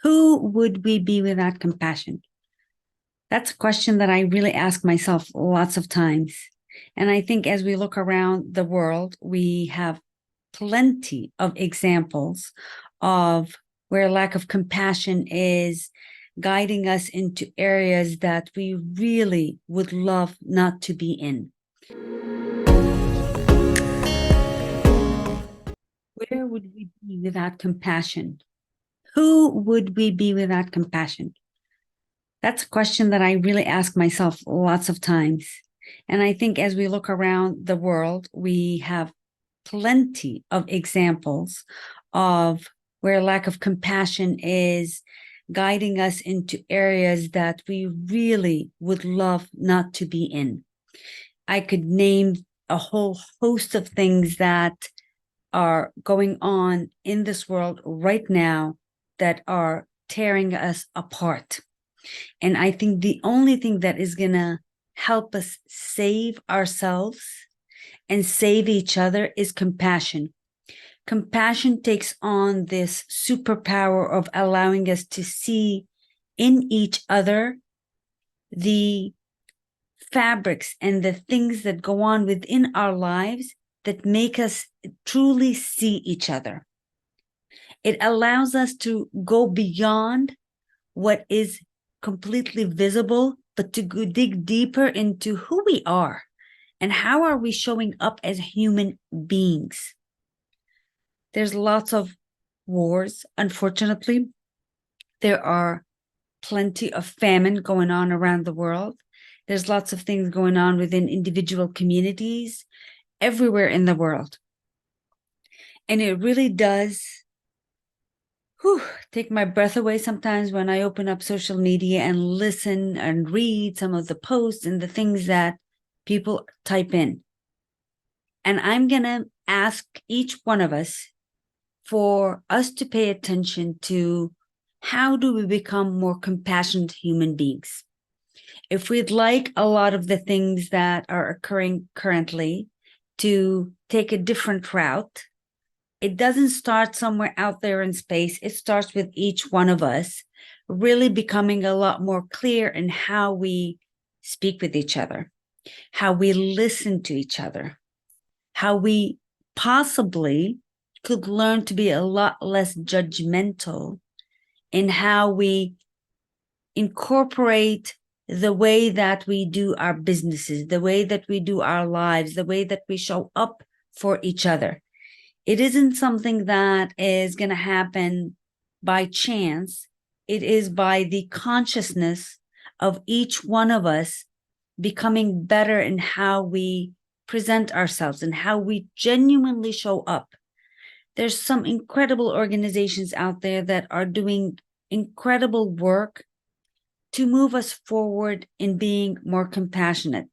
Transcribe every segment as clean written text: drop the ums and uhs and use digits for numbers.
Who would we be without compassion? That's a question that I really ask myself lots of times. And I think as we look around the world, we have plenty of examples of where lack of compassion is guiding us into areas that we really would love not to be in. Where would we be without compassion? Who would we be without compassion? That's a question that I really ask myself lots of times. And I think as we look around the world, we have plenty of examples of where lack of compassion is guiding us into areas that we really would love not to be in. I could name a whole host of things that are going on in this world right now that are tearing us apart. And I think the only thing that is going to help us save ourselves and save each other is compassion. Compassion takes on this superpower of allowing us to see in each other the fabrics and the things that go on within our lives that make us truly see each other. It allows us to go beyond what is completely visible, but to go dig deeper into who we are and how are we showing up as human beings. There's lots of wars, unfortunately. There are plenty of famine going on around the world. There's lots of things going on within individual communities everywhere in the world. And it really does take my breath away sometimes when I open up social media and listen and read some of the posts and the things that people type in. And I'm going to ask each one of us for us to pay attention to how do we become more compassionate human beings. If we'd like a lot of the things that are occurring currently to take a different route, it doesn't start somewhere out there in space. It starts with each one of us really becoming a lot more clear in how we speak with each other, how we listen to each other, how we possibly could learn to be a lot less judgmental in how we incorporate the way that we do our businesses, the way that we do our lives, the way that we show up for each other. It isn't something that is going to happen by chance. It is by the consciousness of each one of us becoming better in how we present ourselves and how we genuinely show up. There's some incredible organizations out there that are doing incredible work to move us forward in being more compassionate.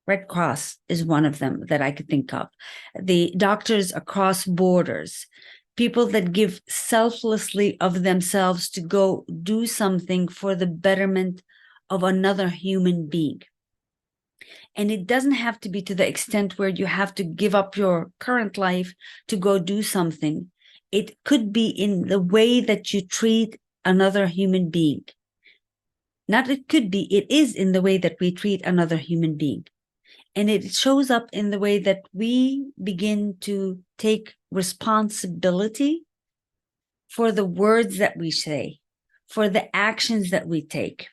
Red Cross is one of them that I could think of. The Doctors Across Borders, people that give selflessly of themselves to go do something for the betterment of another human being. And it doesn't have to be to the extent where you have to give up your current life to go do something. It could be in the way that you treat another human being. Not it could be, it is in the way that we treat another human being. And it shows up in the way that we begin to take responsibility for the words that we say, for the actions that we take.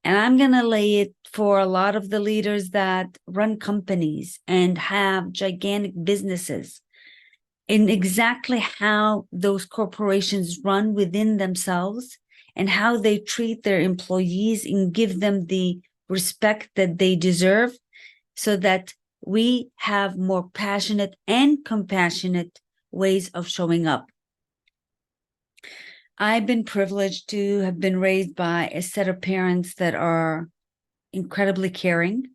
And I'm going to lay it for a lot of the leaders that run companies and have gigantic businesses in exactly how those corporations run within themselves and how they treat their employees and give them the respect that they deserve, so that we have more passionate and compassionate ways of showing up. I've been privileged to have been raised by a set of parents that are incredibly caring,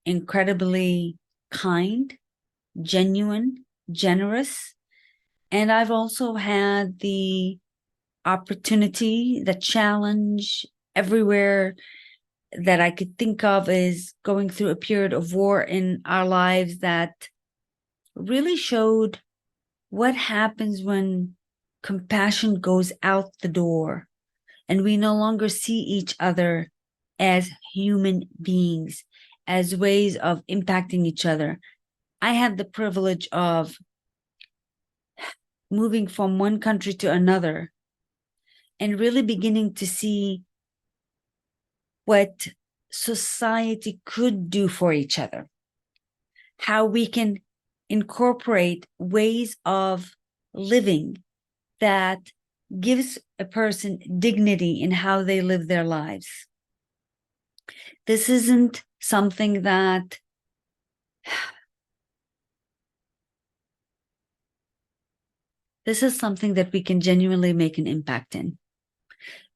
incredibly kind, genuine, generous. And I've also had the opportunity, the challenge everywhere that I could think of is going through a period of war in our lives that really showed what happens when compassion goes out the door, and we no longer see each other as human beings, as ways of impacting each other. I had the privilege of moving from one country to another and really beginning to see what society could do for each other, how we can incorporate ways of living that gives a person dignity in how they live their lives. This isn't something that this is something that we can genuinely make an impact in.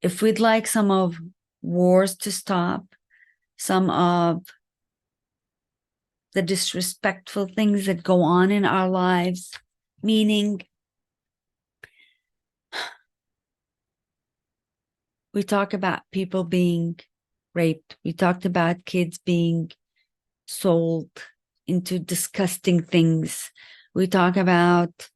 If we'd like some of wars to stop, some of the disrespectful things that go on in our lives, meaning we talk about people being raped. We talked about kids being sold into disgusting things. We talk about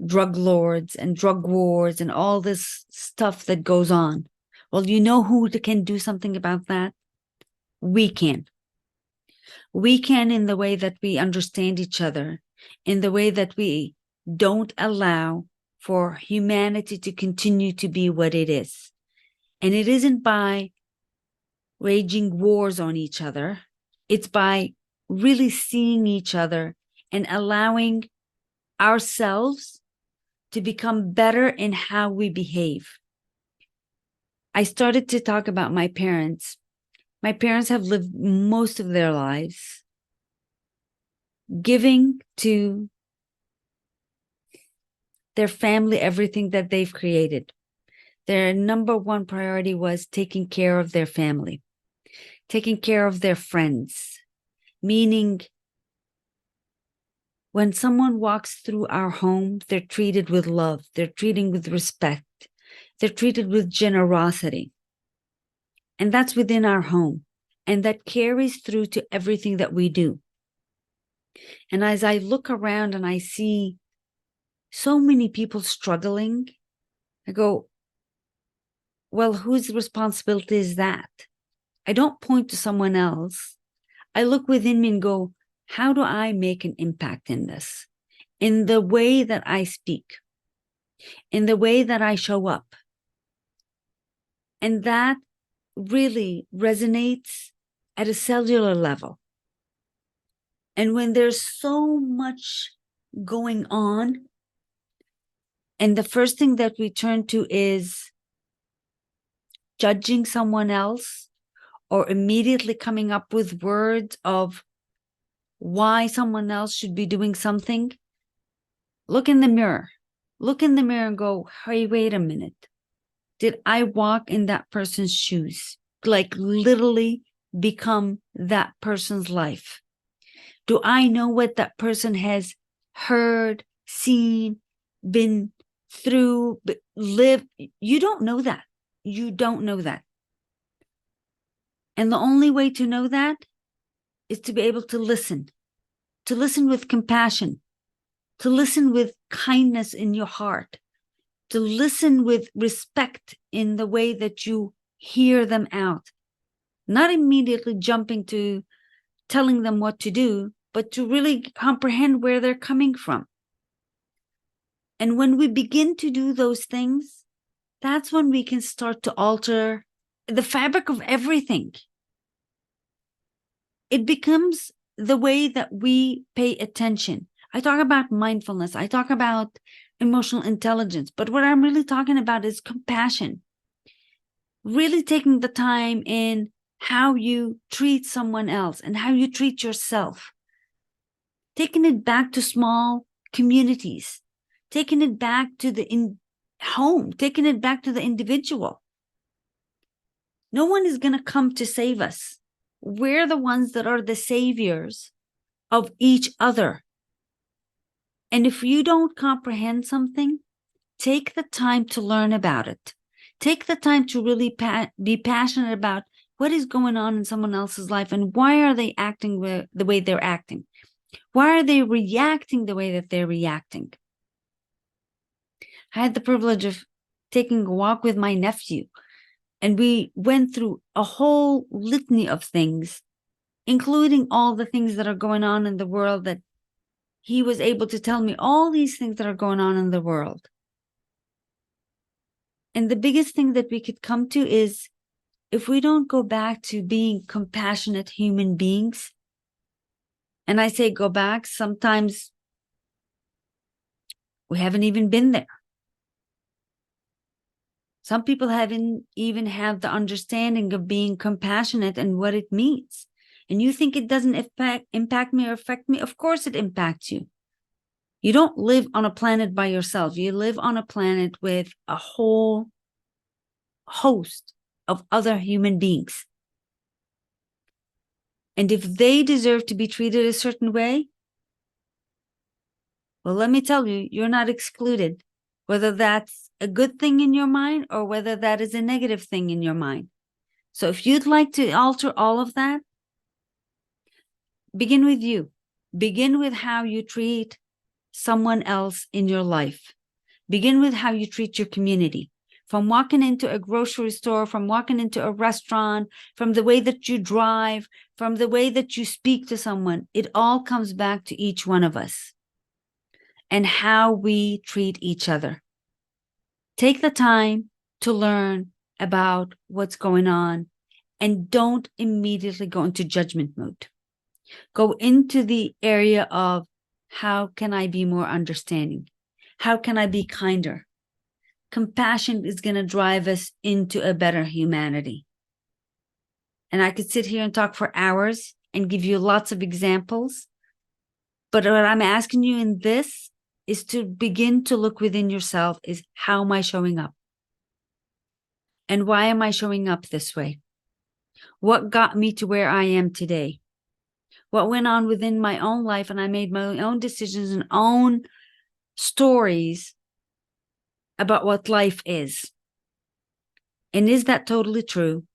drug lords and drug wars and all this stuff that goes on. Well, you know who can do something about that? We can. We can in the way that we understand each other, in the way that we don't allow for humanity to continue to be what it is. And it isn't by waging wars on each other. It's by really seeing each other and allowing ourselves to become better in how we behave. I started to talk about my parents. My parents have lived most of their lives giving to their family everything that they've created. Their number one priority was taking care of their family, taking care of their friends, meaning when someone walks through our home, they're treated with love, they're treated with respect, they're treated with generosity. And that's within our home. And that carries through to everything that we do. And as I look around and I see so many people struggling, I go, well, whose responsibility is that? I don't point to someone else. I look within me and go, how do I make an impact in this? In the way that I speak, in the way that I show up. And that really resonates at a cellular level. And when there's so much going on, and the first thing that we turn to is judging someone else or immediately coming up with words of why someone else should be doing something, look in the mirror. Look in the mirror and go, hey, wait a minute. Did I walk in that person's shoes? Like literally become that person's life? Do I know what that person has heard, seen, been through, lived? You don't know that. You don't know that. And the only way to know that is to be able to listen with compassion, to listen with kindness in your heart, to listen with respect in the way that you hear them out, not immediately jumping to telling them what to do, but to really comprehend where they're coming from. And when we begin to do those things, that's when we can start to alter the fabric of everything. It becomes the way that we pay attention. I talk about mindfulness. I talk about emotional intelligence. But what I'm really talking about is compassion. Really taking the time in how you treat someone else and how you treat yourself. Taking it back to small communities. Taking it back to the home. Taking it back to the individual. No one is going to come to save us. We're the ones that are the saviors of each other. And if you don't comprehend something, take the time to learn about it. Take the time to really be passionate about what is going on in someone else's life and why are they acting the way they're acting? Why are they reacting the way that they're reacting? I had the privilege of taking a walk with my nephew. And we went through a whole litany of things, including all the things that are going on in the world, that he was able to tell me all these things that are going on in the world. And the biggest thing that we could come to is, if we don't go back to being compassionate human beings, and I say go back, sometimes we haven't even been there. Some people haven't even had the understanding of being compassionate and what it means. And you think it doesn't impact me or affect me? Of course it impacts you. You don't live on a planet by yourself. You live on a planet with a whole host of other human beings. And if they deserve to be treated a certain way, well, let me tell you, you're not excluded, whether that's a good thing in your mind or whether that is a negative thing in your mind. So if you'd like to alter all of that, begin with you. Begin with how you treat someone else in your life. Begin with how you treat your community. From walking into a grocery store, from walking into a restaurant, from the way that you drive, from the way that you speak to someone, it all comes back to each one of us and how we treat each other. Take the time to learn about what's going on and don't immediately go into judgment mode. Go into the area of, how can I be more understanding? How can I be kinder? Compassion is going to drive us into a better humanity. And I could sit here and talk for hours and give you lots of examples. But what I'm asking you in this is to begin to look within yourself, is, how am I showing up? And why am I showing up this way? What got me to where I am today? What went on within my own life, and I made my own decisions and own stories about what life is. And is that totally true?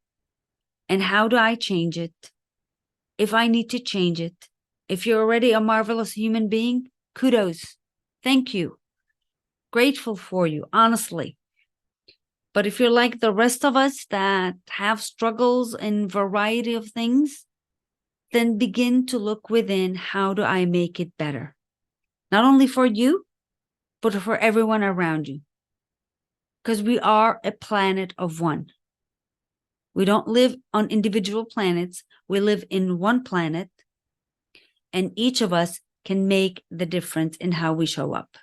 And how do I change it? If I need to change it. If you're already a marvelous human being, kudos. Thank you. Grateful for you, honestly. But if you're like the rest of us that have struggles in variety of things, then begin to look within, how do I make it better? Not only for you, but for everyone around you. Because we are a planet of one. We don't live on individual planets. We live in one planet. And each of us can make the difference in how we show up.